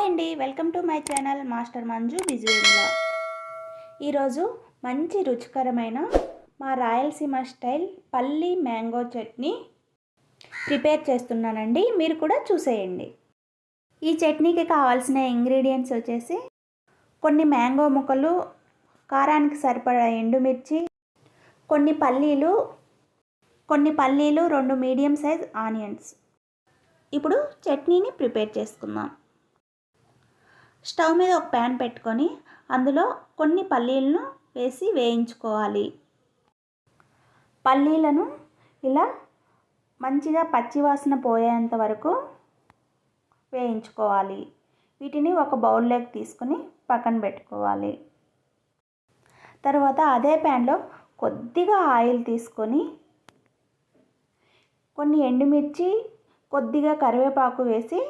Hi అండి, welcome to my channel master Manju బిజీలో. ఈరోజు మంచి రుచికరమైన మా రాయలసీమ స్టైల్ పల్లి మ్యాంగో చట్నీ ప్రిపేర్ చేస్తున్నానండి. మీరు కూడా చూసేయండి. ఈ చట్నీకి కావాల్సిన ఇంగ్రీడియంట్స్ వచ్చేసి కొన్ని మ్యాంగో ముక్కలు, కారానికి సరిపడా ఎండుమిర్చి, కొన్ని పల్లీలు, 2 మీడియం సైజ్ ఆనియన్స్. ఇప్పుడు చట్నీని ప్రిపేర్ చేసుకుందాం. స్టవ్ మీద ఒక ప్యాన్ పెట్టుకొని అందులో కొన్ని పల్లీలను వేసి వేయించుకోవాలి. పల్లీలను ఇలా మంచిగా పచ్చివాసన పోయేంత వరకు వేయించుకోవాలి. వీటిని ఒక బౌల్లోకి తీసుకొని పక్కన పెట్టుకోవాలి. తర్వాత అదే ప్యాన్లో కొద్దిగా ఆయిల్ తీసుకొని కొన్ని ఎండుమిర్చి, కొద్దిగా కరివేపాకు వేసి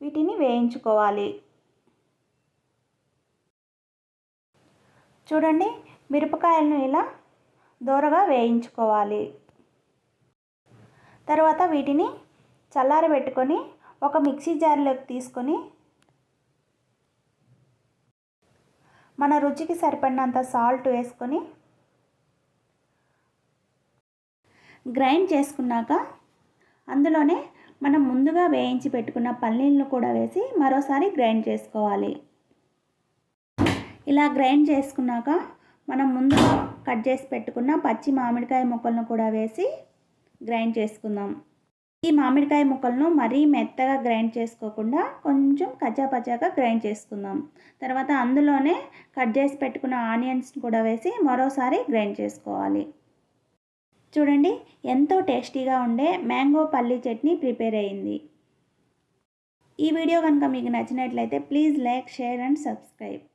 వీటిని వేయించుకోవాలి. చూడండి, మిరపకాయలను ఇలా దోరగా వేయించుకోవాలి. తర్వాత వీటిని చల్లారబెట్టుకొని ఒక మిక్సీ జార్లోకి తీసుకొని మన రుచికి సరిపడినంత సాల్ట్ వేసుకొని గ్రైండ్ చేసుకున్నాక అందులోనే మనం ముందుగా వేయించి పెట్టుకున్న పల్లీలను కూడా వేసి మరోసారి గ్రైండ్ చేసుకోవాలి. ఇలా గ్రైండ్ చేసుకున్నాక మనం ముందు కట్ చేసి పెట్టుకున్న పచ్చి మామిడికాయ ముక్కలను కూడా వేసి గ్రైండ్ చేసుకుందాం. ఈ మామిడికాయ ముక్కలను మరీ మెత్తగా గ్రైండ్ చేసుకోకుండా కొంచెం కచ్చాపచ్చాగా గ్రైండ్ చేసుకుందాం. తర్వాత అందులోనే కట్ చేసి పెట్టుకున్న ఆనియన్స్ కూడా వేసి మరోసారి గ్రైండ్ చేసుకోవాలి. చూడండి, ఎంతో టేస్టీగా ఉండే మ్యాంగో పల్లీ చట్నీ ప్రిపేర్ అయ్యింది. ఈ వీడియో కనుక మీకు నచ్చినట్లయితే please like, share and subscribe.